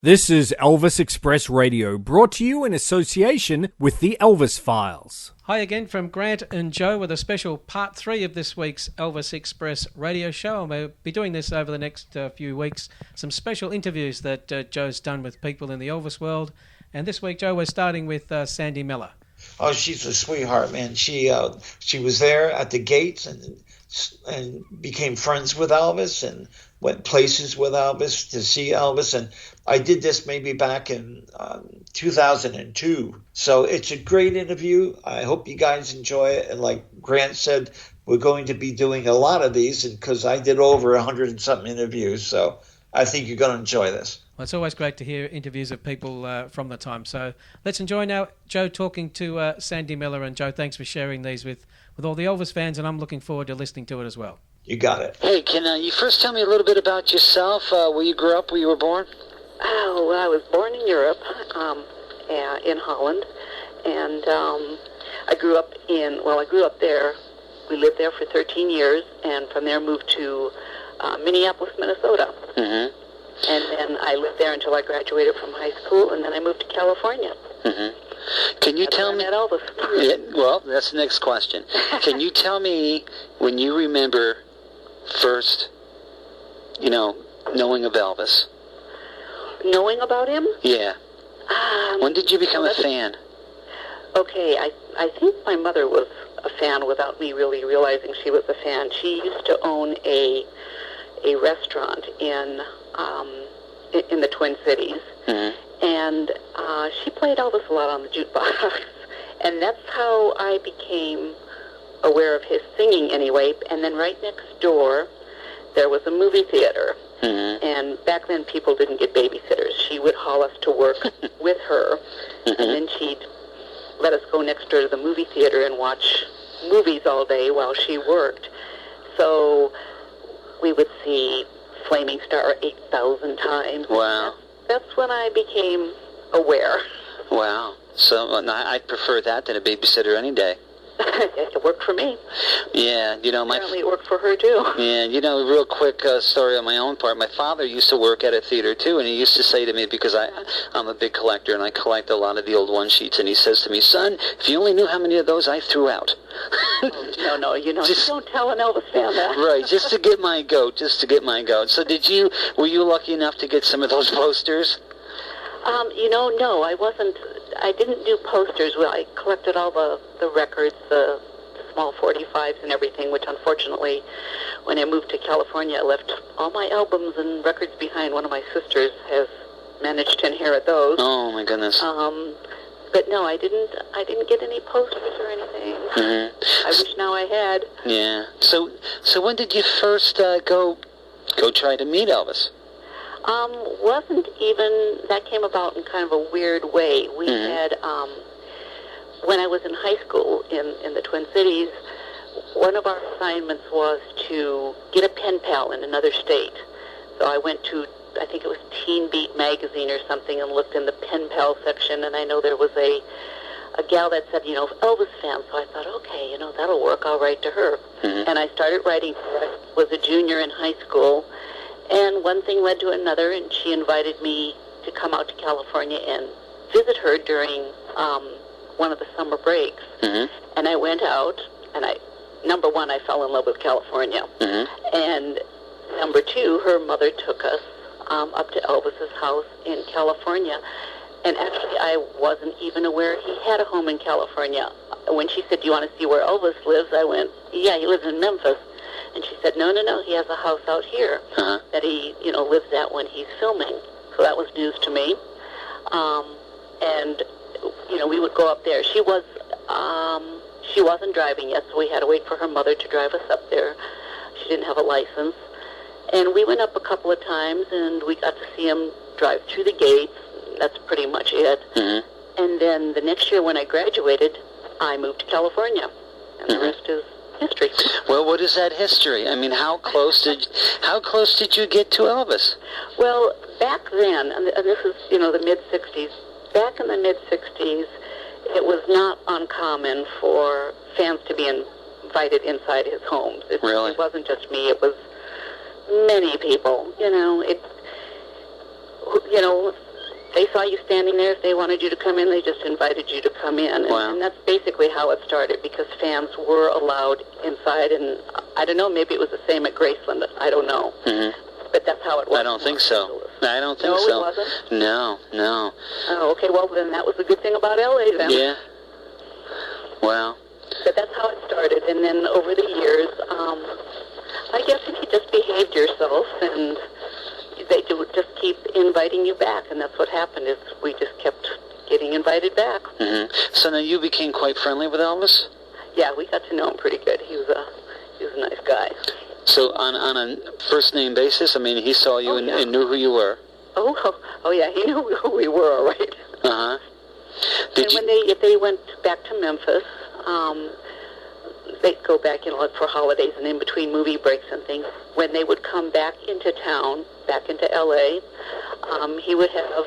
This is Elvis Express Radio, brought to you in association with the Elvis Files. Hi again from Grant and Joe with a special part 3 of this week's Elvis Express radio show. And we'll be doing this over the next few weeks. Some special interviews that Joe's done with people in the Elvis world. And this week, Joe, we're starting with Sandy Miller. Oh, she's a sweetheart, man. She was there at the gates and became friends with Elvis and went places with Elvis to see Elvis. And I did this maybe back in 2002. So it's a great interview. I hope you guys enjoy it. And like Grant said, we're going to be doing a lot of these because I did over 100 and something interviews. So I think you're going to enjoy this. Well, it's always great to hear interviews of people from the time. So let's enjoy now Joe talking to Sandy Miller. And Joe, thanks for sharing these with all the Elvis fans, and I'm looking forward to listening to it as well. You got it. Hey, can you first tell me a little bit about yourself, where you grew up, where you were born? Oh, well, I was born in Europe, in Holland, and I grew up there. We lived there for 13 years, and from there moved to Minneapolis, Minnesota. Mm-hmm. And then I lived there until I graduated from high school, and then I moved to California. Mm-hmm. Can you tell me? Elvis. Yeah, well, that's the next question. Can you tell me when you remember first, knowing of Elvis? Knowing about him? Yeah. When did you become a fan? Okay, I think my mother was a fan without me really realizing she was a fan. She used to own a restaurant in the Twin Cities. Mm-hmm. And she played Elvis a lot on the jukebox. And that's how I became aware of his singing anyway. And then right next door, there was a movie theater. Mm-hmm. And back then, people didn't get babysitters. She would haul us to work with her. Mm-hmm. And then she'd let us go next door to the movie theater and watch movies all day while she worked. So we would see Flaming Star 8,000 times. Wow. That's when I became aware. Wow. So I'd prefer that than a babysitter any day. It worked for me. Yeah, Apparently it worked for her, too. Yeah, real quick story on my own part. My father used to work at a theater, too, and he used to say to me, because I'm a big collector, and I collect a lot of the old one-sheets, and he says to me, son, if you only knew how many of those I threw out. No, don't tell an Elvis fan that. Right, just to get my goat. So were you lucky enough to get some of those posters? No, I wasn't. I didn't do posters. Well, I collected all the records, the small 45s and everything, which unfortunately, when I moved to California, I left all my albums and records behind. One of my sisters has managed to inherit those. Oh, my goodness. But no, I didn't get any posters or anything. Mm-hmm. I wish now I had. Yeah. So when did you first go try to meet Elvis? Wasn't even, that came about in kind of a weird way. We Mm-hmm. had, when I was in high school in the Twin Cities, one of our assignments was to get a pen pal in another state. So I went to, I think it was Teen Beat magazine or something, and looked in the pen pal section, and I know there was a gal that said, Elvis fan. So I thought, okay, that'll work. I'll write to her. Mm-hmm. And I started writing to her. I was a junior in high school. And one thing led to another, and she invited me to come out to California and visit her during one of the summer breaks. Mm-hmm. And I went out, and number one, I fell in love with California. Mm-hmm. And number two, her mother took us up to Elvis's house in California. And actually, I wasn't even aware he had a home in California. When she said, do you want to see where Elvis lives? I went, yeah, he lives in Memphis. And she said, no, he has a house out here that he, lives at when he's filming. So that was news to me. And, we would go up there. She wasn't driving yet, so we had to wait for her mother to drive us up there. She didn't have a license. And we went up a couple of times, and we got to see him drive through the gates. That's pretty much it. Mm-hmm. And then the next year when I graduated, I moved to California. And the rest is history. Well, what is that history? I mean, how close did you get to Elvis? Well, back then, and this is, the mid-'60s, back in the mid-'60s, it was not uncommon for fans to be invited inside his homes. Really? It wasn't just me. It was many people. they saw you standing there. If they wanted you to come in, they just invited you to come in. Wow. And that's basically how it started, because fans were allowed inside. And I don't know, maybe it was the same at Graceland. I don't know. Mm-hmm. But that's how it was. I don't think so. I don't think no, so. No, it wasn't? No. Oh, okay. Well, then that was the good thing about L.A. then. Yeah. Wow. But that's how it started. And then over the years, I guess if you just behaved yourself, and they would just keep inviting you back. And that's what happened, is we just kept getting invited back. Mm-hmm. So now you became quite friendly with Elvis? Yeah, we got to know him pretty good. He was a nice guy. So on a first-name basis, I mean, he saw you and knew who you were? Oh, yeah, he knew who we were, all right. Uh-huh. If they went back to Memphis, they'd go back, for holidays and in between movie breaks and things. When they would come back into town, back into L.A., he would have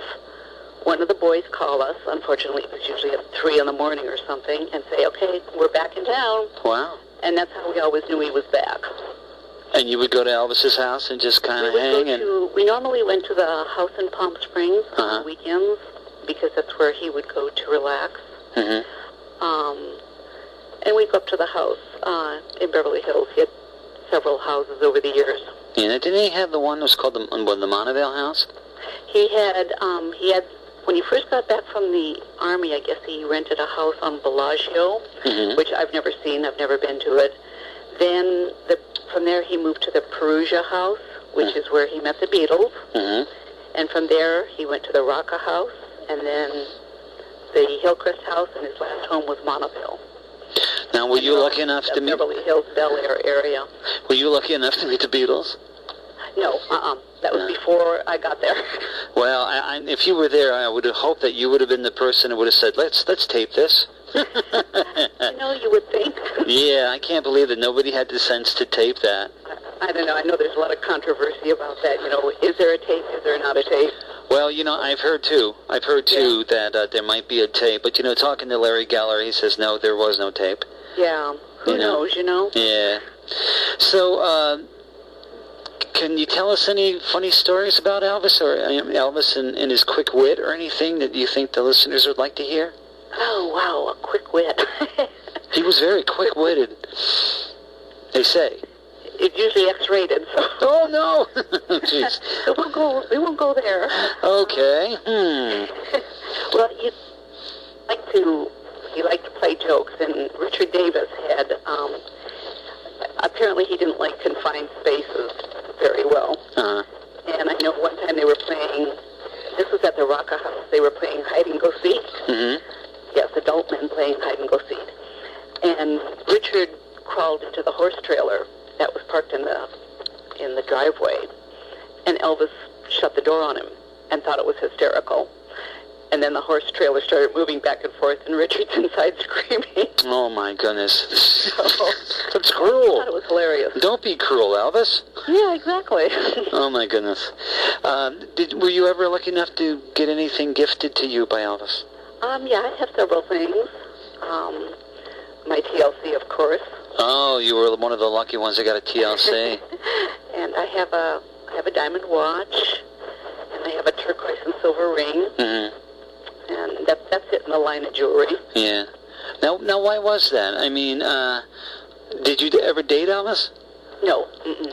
one of the boys call us. Unfortunately, it was usually at 3 in the morning or something, and say, okay, we're back in town. Wow. And that's how we always knew he was back. And you would go to Elvis's house and just kind of hang? We normally went to the house in Palm Springs on weekends, because that's where he would go to relax. Mm-hmm. And we'd go up to the house in Beverly Hills. He had several houses over the years. Yeah, didn't he have the one that was called the Monteville House? He had, when he first got back from the Army, I guess he rented a house on Bellagio, which I've never seen. I've never been to it. Then from there he moved to the Perugia House, which is where he met the Beatles. Mm-hmm. And from there he went to the Rocca House, and then the Hillcrest House, and his last home was Monteville. Now, were you lucky enough to meet... Beverly Hills, Bel Air area. Were you lucky enough to meet the Beatles? No, that was before I got there. Well, if you were there, I would have hoped that you would have been the person who would have said, let's tape this. You would think. Yeah, I can't believe that nobody had the sense to tape that. I don't know. I know there's a lot of controversy about that. Is there a tape? Is there not a tape? Well, I've heard too that there might be a tape. But, talking to Larry Geller, he says, no, there was no tape. Yeah. Who knows, Yeah. So, can you tell us any funny stories about Elvis, or Elvis and his quick wit, or anything that you think the listeners would like to hear? Oh, wow, a quick wit. He was very quick-witted, they say. It's usually X-rated, so... Oh, no! Jeez. We won't go there. Okay. Well, he liked to play jokes, and Richard Davis had... apparently he didn't like confined spaces very well. Uh-huh. And I know one time they were playing... This was at the Rocca House. They were playing hide-and-go-seek. Mm-hmm. Yes, adult men playing hide-and-go-seek. And Richard crawled into the horse trailer that was parked in the driveway, and Elvis shut the door on him and thought it was hysterical. And then the horse trailer started moving back and forth, and Richard's inside screaming. Oh, my goodness. That's I cruel. thought it was hilarious. Don't be cruel, Elvis. Yeah, exactly. Oh, my goodness. Were you ever lucky enough to get anything gifted to you by Elvis? Yeah, I have several things. My TLC, of course. Oh, you were one of the lucky ones that got a TLC. And I have a diamond watch, and I have a turquoise and silver ring. Mm-hmm. And that's it in the line of jewelry. Yeah. Now, why was that? I mean, did you ever date Elvis? No. Mm-mm.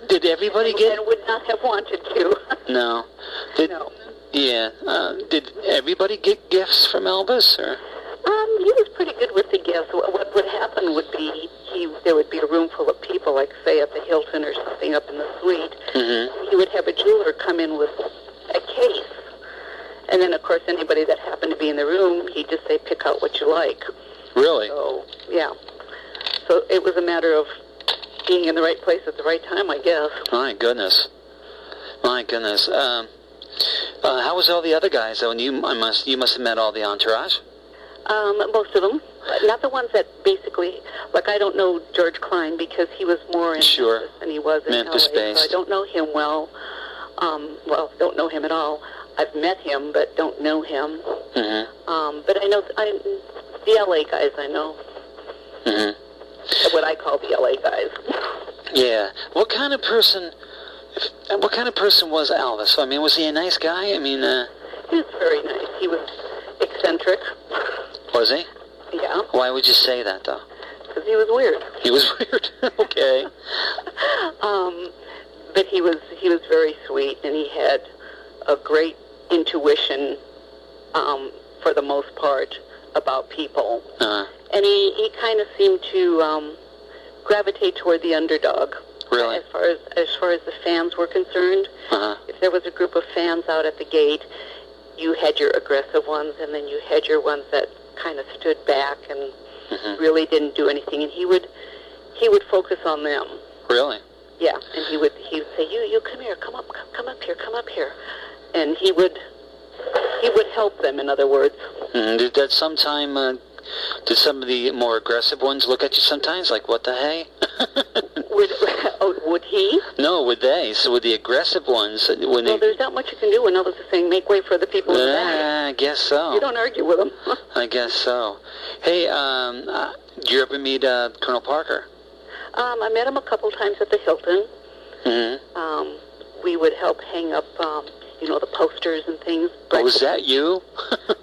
Did everybody get? And would not have wanted to. No. No. Yeah. Did everybody get gifts from Elvis, or? He was pretty good with the gifts. What would happen would be there would be a room full of people, like say at the Hilton or something up in the suite. Mm-hmm. He would have a jeweler come in with a case, and then of course anybody that happened to be in the room, he'd just say, "Pick out what you like." Really? So yeah. So it was a matter of being in the right place at the right time, I guess. My goodness. My goodness. How was all the other guys though? And you must have met all the entourage. Most of them. Not the ones that basically, like I don't know George Klein because he was more in sure. Memphis than he was in Memphis LA, so I don't know him well. Don't know him at all. I've met him, but don't know him. Mm-hmm. But I know the LA guys. I know. Mm-hmm. What I call the LA guys. Yeah. What kind of person was Elvis? I mean, was he a nice guy? I mean, He was very nice. He was eccentric. Was he? Yeah, Why would you say that, though? because he was weird. He was weird. Okay. But he was very sweet, and he had a great intuition, for the most part, about people. Uh-huh. And he kind of seemed to gravitate toward the underdog. Really? As far as the fans were concerned, Uh-huh. if there was a group of fans out at the gate, you had your aggressive ones, and then you had your ones that kind of stood back and really didn't do anything. And he would focus on them. Really? Yeah, and he would say, "You come here, come up here," and he would help them. In other words. Mm-hmm. Did some of the more aggressive ones look at you sometimes like, what the hey? Would he? No, would they? So would the aggressive ones, when Well, there's not much you can do when others are saying, "Make way for the people in the back." I guess so. You don't argue with them. I guess so. Hey, did you ever meet Colonel Parker? I met him a couple times at the Hilton. Mm-hmm. We would help hang up, the posters and things. Oh, was that you?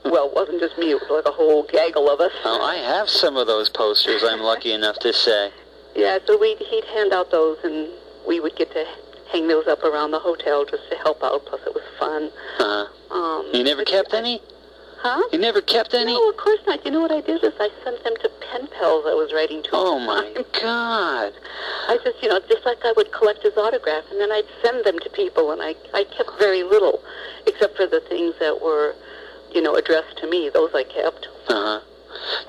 Well, it wasn't just me. It was like a whole gaggle of us. Oh, I have some of those posters, I'm lucky enough to say. Yeah, so he'd hand out those, and we would get to hang those up around the hotel just to help out. Plus, it was fun. Uh-huh. You never kept any? Huh? You never kept any? No, of course not. You know what I did is I sent them to pen pals I was writing to. Oh, my God. I just, just like I would collect his autograph, and then I'd send them to people, and I kept very little, except for the things that were, addressed to me. Those I kept. Uh-huh.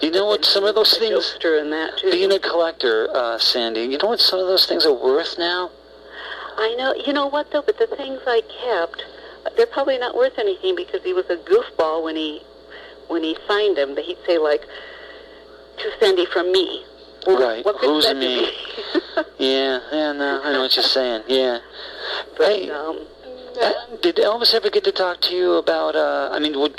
You know what some of those The things... Jokester and that, too. Being a collector, Sandy, you know what some of those things are worth now? I know. You know what, though? But the things I kept, they're probably not worth anything because he was a goofball when he signed them. But he'd say, like, "To Sandy from me." Well, Right. What good Who's that me? to me? Yeah, no, I know what you're saying. Yeah. But, Hey, did Elvis ever get to talk to you about,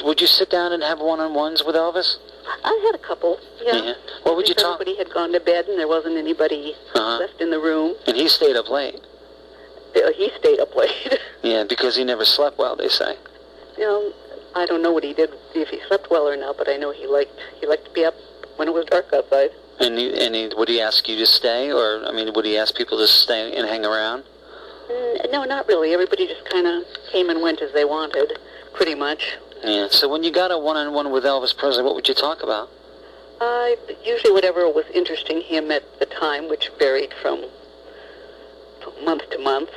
would you sit down and have one-on-ones with Elvis? I had a couple, yeah. What would you Because talk? Everybody had gone to bed, and there wasn't anybody left in the room. And he stayed up late. He stayed up late. Yeah, because he never slept well, they say. I don't know what he did, if he slept well or not, but I know he liked to be up when it was dark outside. And would he ask you to stay, or, would he ask people to stay and hang around? No, not really. Everybody just kind of came and went as they wanted, pretty much. Yeah, so when you got a one-on-one with Elvis Presley, what would you talk about? Usually whatever was interesting him at the time, which varied from month to month.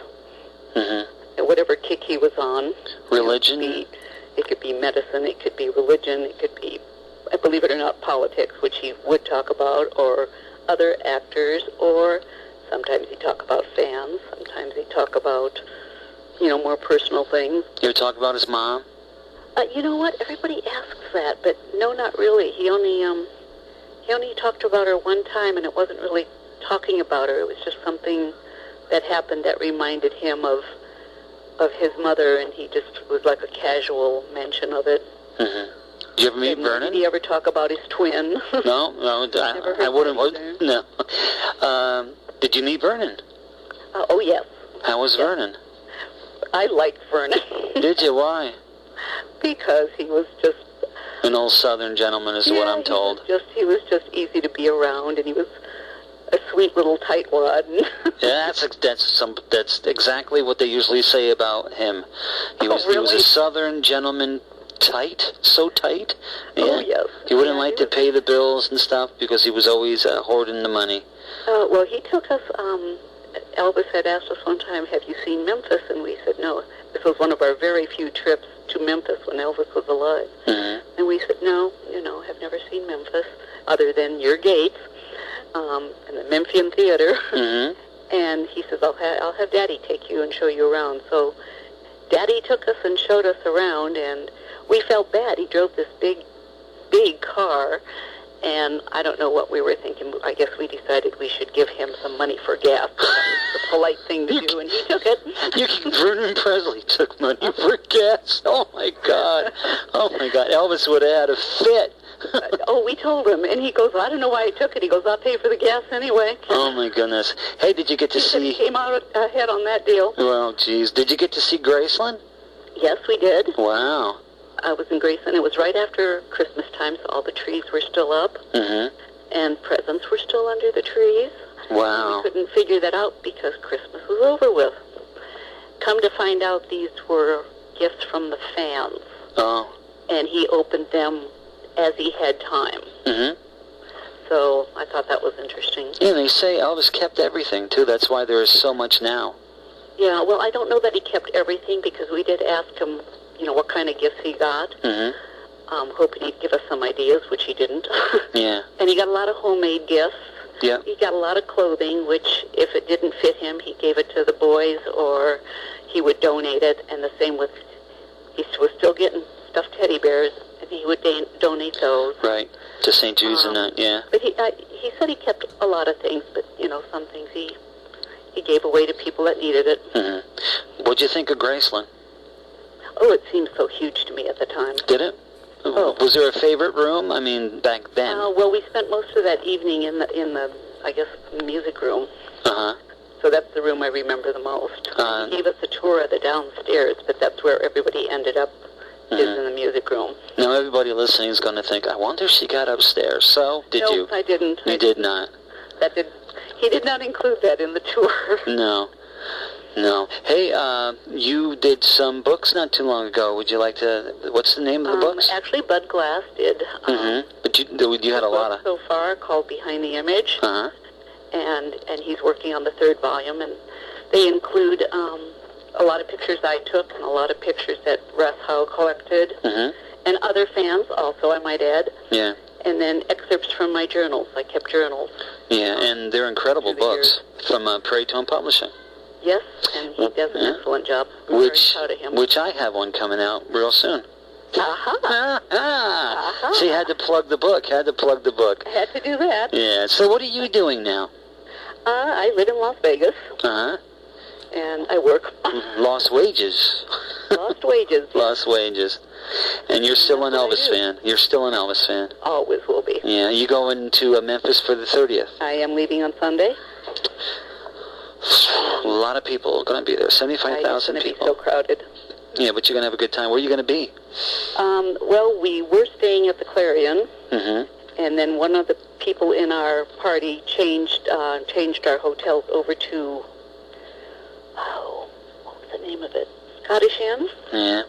Mm-hmm. And whatever kick he was on. Religion? It could be medicine, it could be religion, it could be, believe it or not, politics, which he would talk about, or other actors, or sometimes he'd talk about fans, sometimes he'd talk about, more personal things. You ever talk about his mom? You know what? Everybody asks that, but no, not really. He only talked about her one time, and it wasn't really talking about her. It was just something that happened that reminded him of his mother, and he just was like a casual mention of it. Mm-hmm. Did you ever meet Vernon? Did he ever talk about his twin? No, I wouldn't. No. Did you meet Vernon? Oh, yes. How was Vernon? I liked Vernon. Did you? Why? Because he was just... An old Southern gentleman is what I'm told. He was just easy to be around, and he was a sweet little tightwad. Yeah, that's exactly what they usually say about him. He was really? a Southern gentleman, so tight. Yeah. Oh, yes. He wouldn't like to pay the bills and stuff because he was always hoarding the money. Well, he took us, Elvis had asked us one time, "Have you seen Memphis?" And we said no. This was one of our very few trips to Memphis when Elvis was alive. Mm-hmm. And we said, no, have never seen Memphis, other than your gates, and the Memphian Theater. Mm-hmm. And he says, I'll have Daddy take you and show you around. So Daddy took us and showed us around, and we felt bad. He drove this big car, and I don't know what we were thinking. I guess we decided we should give him some money for gas. That was the polite thing to do, and he took it. Vernon Presley took money for gas. Oh, my God. Elvis would have had a fit. We told him, and he goes, I don't know why he took it. He goes, I'll pay for the gas anyway. Oh, my goodness. Hey, did you get to see... He came out ahead on that deal. Well, geez. Did you get to see Graceland? Yes, we did. Wow. I was in Graceland. It was right after Christmas time, so all the trees were still up, and presents were still under the trees. Wow. We couldn't figure that out because Christmas was over with. Come to find out, these were gifts from the fans. Oh. And he opened them as he had time. So I thought that was interesting. Yeah, they say Elvis kept everything, too. That's why there is so much now. Yeah, well, I don't know that he kept everything because we did ask him, you know, what kind of gifts he got. Hoping he'd give us some ideas, which he didn't. Yeah. And he got a lot of homemade gifts. Yeah. He got a lot of clothing, which if it didn't fit him, he gave it to the boys or he would donate it. And the same with, he was still getting stuffed teddy bears, and he would donate those. Right. To St. Jude's and that, yeah. But he said he kept a lot of things, but, you know, some things he gave away to people that needed it. What'd you think of Graceland? Oh, it seemed so huge to me at the time. Did it? Oh. Was there a favorite room? I mean, back then. Well, we spent most of that evening in the I guess, music room. Uh-huh. So that's the room I remember the most. He gave us a tour of the downstairs, but that's where everybody ended up, is in the music room. Now, everybody listening is going to think, I wonder if she got upstairs. So, did you? No, I didn't. You did not. He did not include that in the tour. No. Hey, you did some books not too long ago. Would you like to, what's the name of the books? Actually, Bud Glass did. But you had a lot of... So far, called Behind the Image. Uh-huh. And he's working on the third volume, and they include a lot of pictures I took and a lot of pictures that Russ Howe collected, and other fans also, I might add. Yeah. And then excerpts from my journals. I kept journals. Yeah, and they're incredible books from Prairie Tone Publishing. Yes, and he does an excellent job. I'm very proud of him. Which I have one coming out real soon. Uh-huh. So you had to plug the book. I had to do that. Yeah, so what are you doing now? I live in Las Vegas. Uh-huh. And I work. Lost wages. Lost wages. Lost wages. And you're still an Elvis fan. You're still an Elvis fan. Always will be. Yeah, you going to Memphis for the 30th? I am leaving on Sunday. A lot of people are going to be there. 75,000 people. It's going to be so crowded. Yeah, but you're going to have a good time. Where are you going to be? Well, we were staying at the Clarion. And then one of the people in our party changed our hotels over to, what was the name of it? Scottish Inn? Yeah.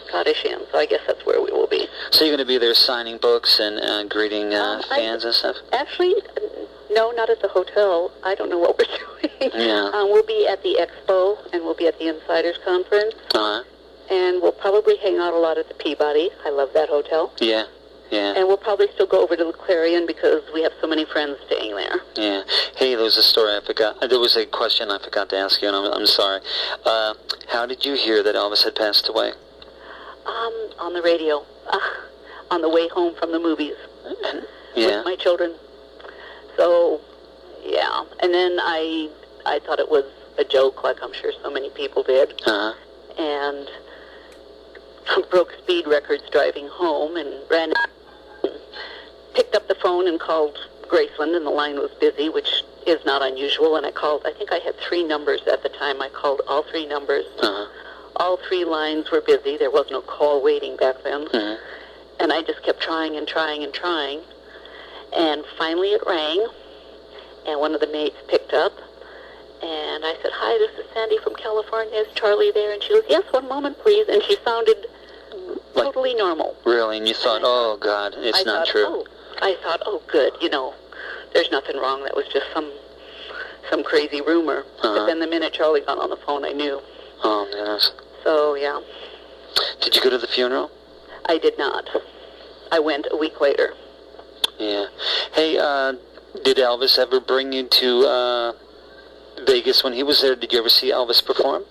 Scottish Inn, so I guess that's where we will be. So you're going to be there signing books and greeting fans and stuff? Actually, no, not at the hotel. I don't know what we're doing. Yeah. We'll be at the Expo, and we'll be at the Insiders Conference. Uh-huh. And we'll probably hang out a lot at the Peabody. I love that hotel. Yeah. Yeah. And we'll probably still go over to the Clarion because we have so many friends staying there. Yeah. Hey, there was a story I forgot. There was a question I forgot to ask you, and I'm sorry. How did you hear that Elvis had passed away? On the radio. On the way home from the movies. With my children. So, yeah. And then I thought it was a joke, like I'm sure so many people did. Uh-huh. And broke speed records driving home and ran, picked up the phone and called Graceland, and the line was busy, which is not unusual. And I called, I think I had 3 numbers at the time. I called all 3 numbers. Uh-huh. All 3 lines were busy. There was no call waiting back then. And I just kept trying and trying and trying. And finally it rang, and one of the maids picked up. And I said, "Hi, this is Sandy from California. Is Charlie there?" And she goes, "Yes, one moment, please." And she sounded totally normal. Really? And you thought, oh, God, it's not true. I thought, oh, good, you know, there's nothing wrong. That was just some crazy rumor. But then the minute Charlie got on the phone, I knew. Oh, goodness. So, yeah. Did you go to the funeral? I did not. I went a week later. Yeah. Hey, did Elvis ever bring you to Vegas when he was there? Did you ever see Elvis perform?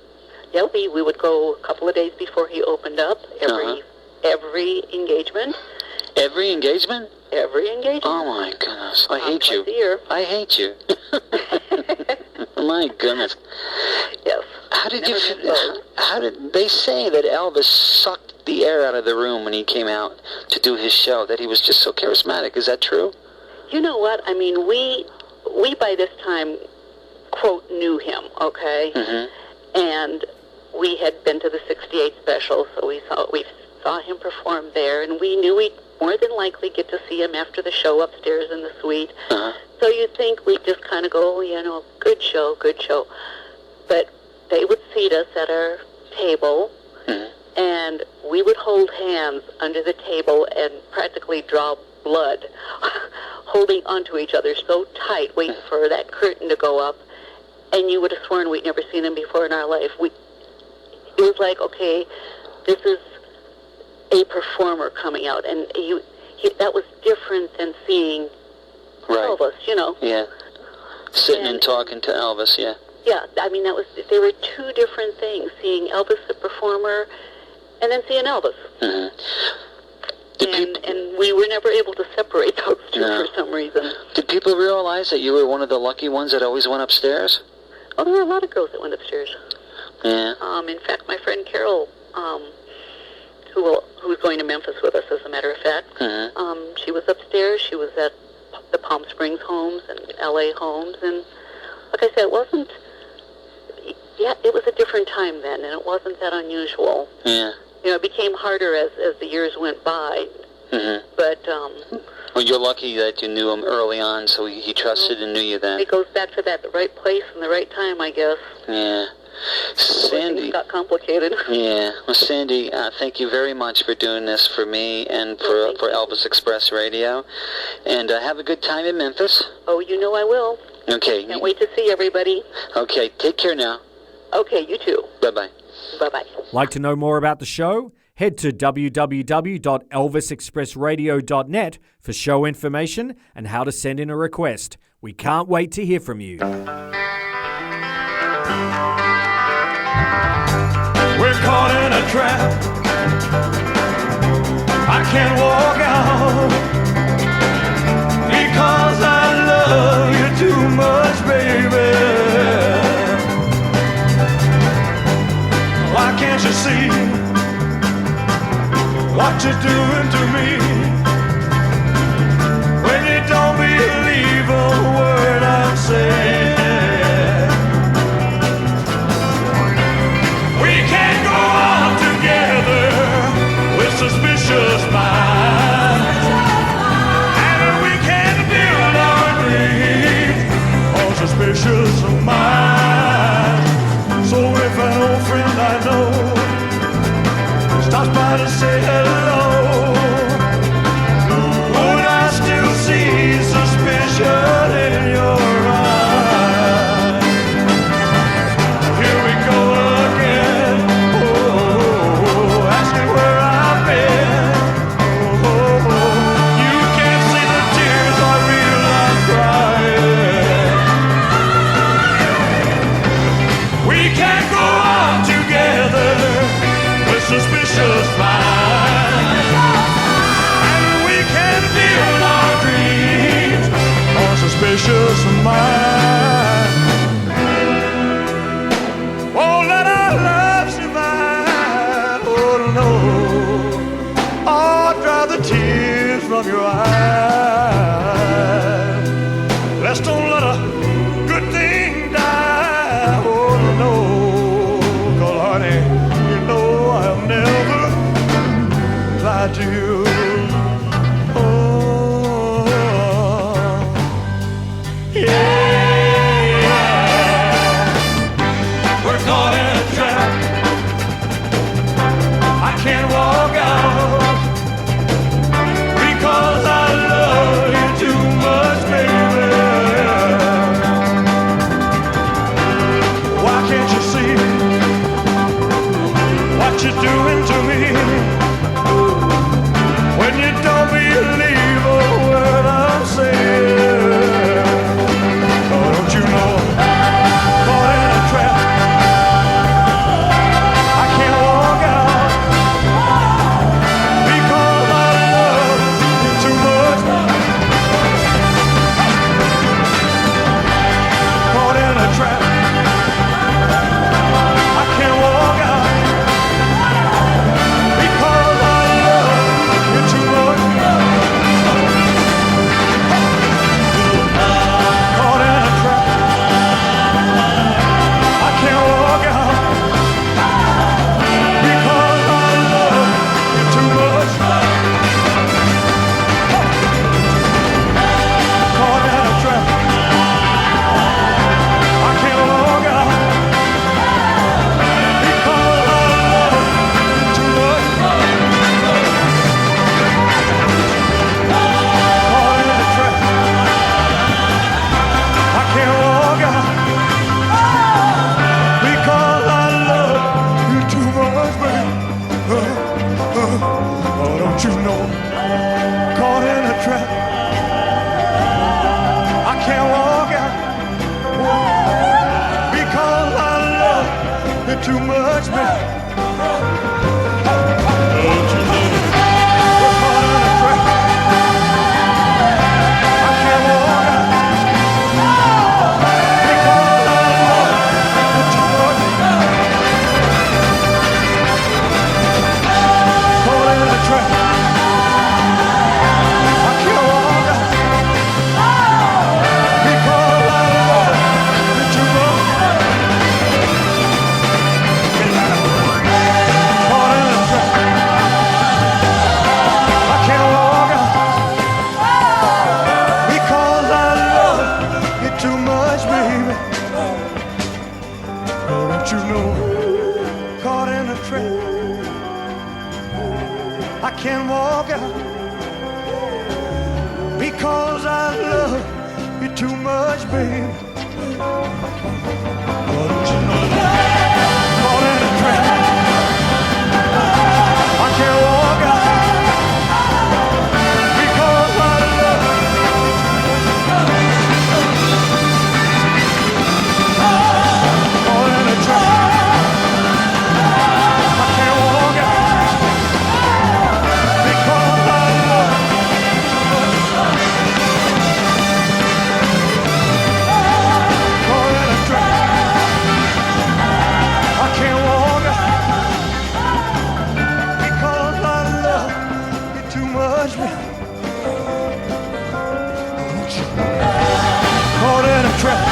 Yeah, we would go a couple of days before he opened up. Every engagement. Every engagement? Every engagement. Oh, my goodness. I hate you. Twice a year. I hate you. My goodness. Yes. How did they say that Elvis sucked the air out of the room when he came out to do his show, that he was just so charismatic? Is that true? You know what? I mean, we by this time, quote, knew him, okay? And we had been to the 68 special, so we've saw him perform there, and we knew we'd more than likely get to see him after the show upstairs in the suite. Uh-huh. So you'd think we'd just kind of go, good show, good show. But they would seat us at our table, and we would hold hands under the table and practically draw blood, holding onto each other so tight, waiting for that curtain to go up. And you would have sworn we'd never seen him before in our life. It was like, okay, this is a performer coming out, and that was different than seeing Elvis, Yeah, sitting and talking to Elvis, yeah. Yeah, I mean, they were two different things, seeing Elvis the performer and then seeing Elvis. And we were never able to separate those two for some reason. Did people realize that you were one of the lucky ones that always went upstairs? Oh, there were a lot of girls that went upstairs. Yeah. In fact, my friend Carol, who's going to Memphis with us, as a matter of fact, she was upstairs. She was at the Palm Springs homes and L.A. homes, and like I said, it was a different time then, and it wasn't that unusual. Yeah. It became harder as the years went by. But well, you're lucky that you knew him early on, so he trusted and knew you then. It goes back to that, the right place and the right time, I guess. Yeah. Sandy. Things got complicated. Yeah. Well, Sandy, thank you very much for doing this for me and for Elvis Express Radio. And have a good time in Memphis. Oh, I will. Okay. Can't wait to see everybody. Okay. Take care now. Okay, you too. Bye-bye. Bye-bye. Like to know more about the show? Head to www.elvisexpressradio.net for show information and how to send in a request. We can't wait to hear from you. We're caught in a trap. I can't walk out because I love you too much, baby. Why can't you see what you're doing to me? When you don't believe a word I'm saying. Suspicious minds, and we can build our dreams on suspicious minds. So if an old friend I know stops by to say hello, would I still see suspicion in your eyes? Here we go again. Oh, asking where I've been. You can't see the tears I real I'm crying. We can't go on together with suspicious minds, and we can build our dreams on suspicious minds. Won't let our love survive. Oh no. Oh, dry the tears from your eyes. Let's don't let a good thing die. Oh no. 'Cause honey, you know I'll never lie to you. Oh, yeah. We're caught in a trap. I can't walk out because I love you too much, baby. Why can't you see what you're doing to me? Don't you know, caught in a trap. I can't walk out because I love you too much, man. Don't you know, we're caught in a trap. I can't walk out because I love you too much. Caught in a trap. I can't walk out because I love you too much. Caught in a trap. I can't walk out because I love you too much, baby. Oh, don't you know, caught in a trap. I can't walk out because I love you too much, baby. Oh, don't you know, caught in a trap. I can't walk out because I love you caught in a trap. I can't walk out because I love you too much. Caught in a trap. I can't walk out because I love you too much, man. Caught in a trap.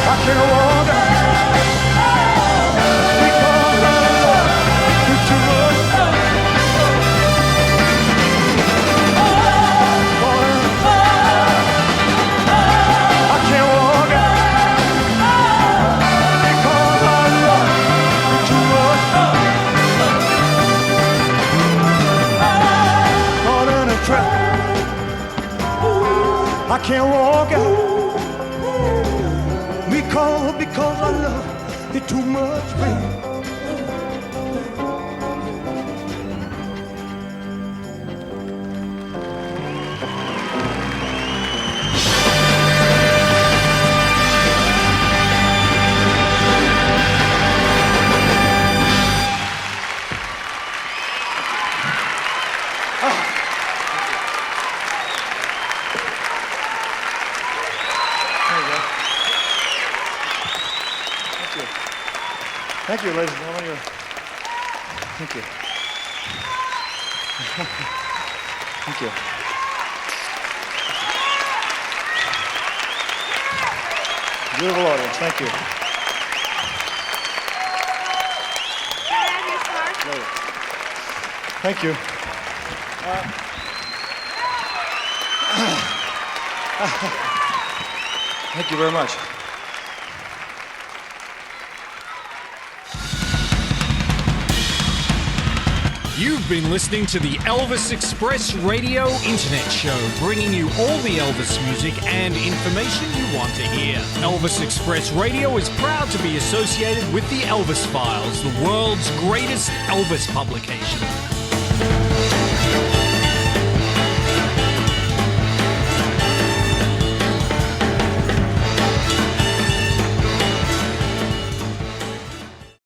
I can't walk out because I love you too much. Caught in a trap. I can't walk out because I love you too much. Caught in a trap. I can't walk out because I love you too much, baby. Thank you, ladies and gentlemen. Thank you. Thank you. Beautiful audience. Thank you. Thank you. Thank you very much. You've been listening to the Elvis Express Radio Internet Show, bringing you all the Elvis music and information you want to hear. Elvis Express Radio is proud to be associated with the Elvis Files, the world's greatest Elvis publication.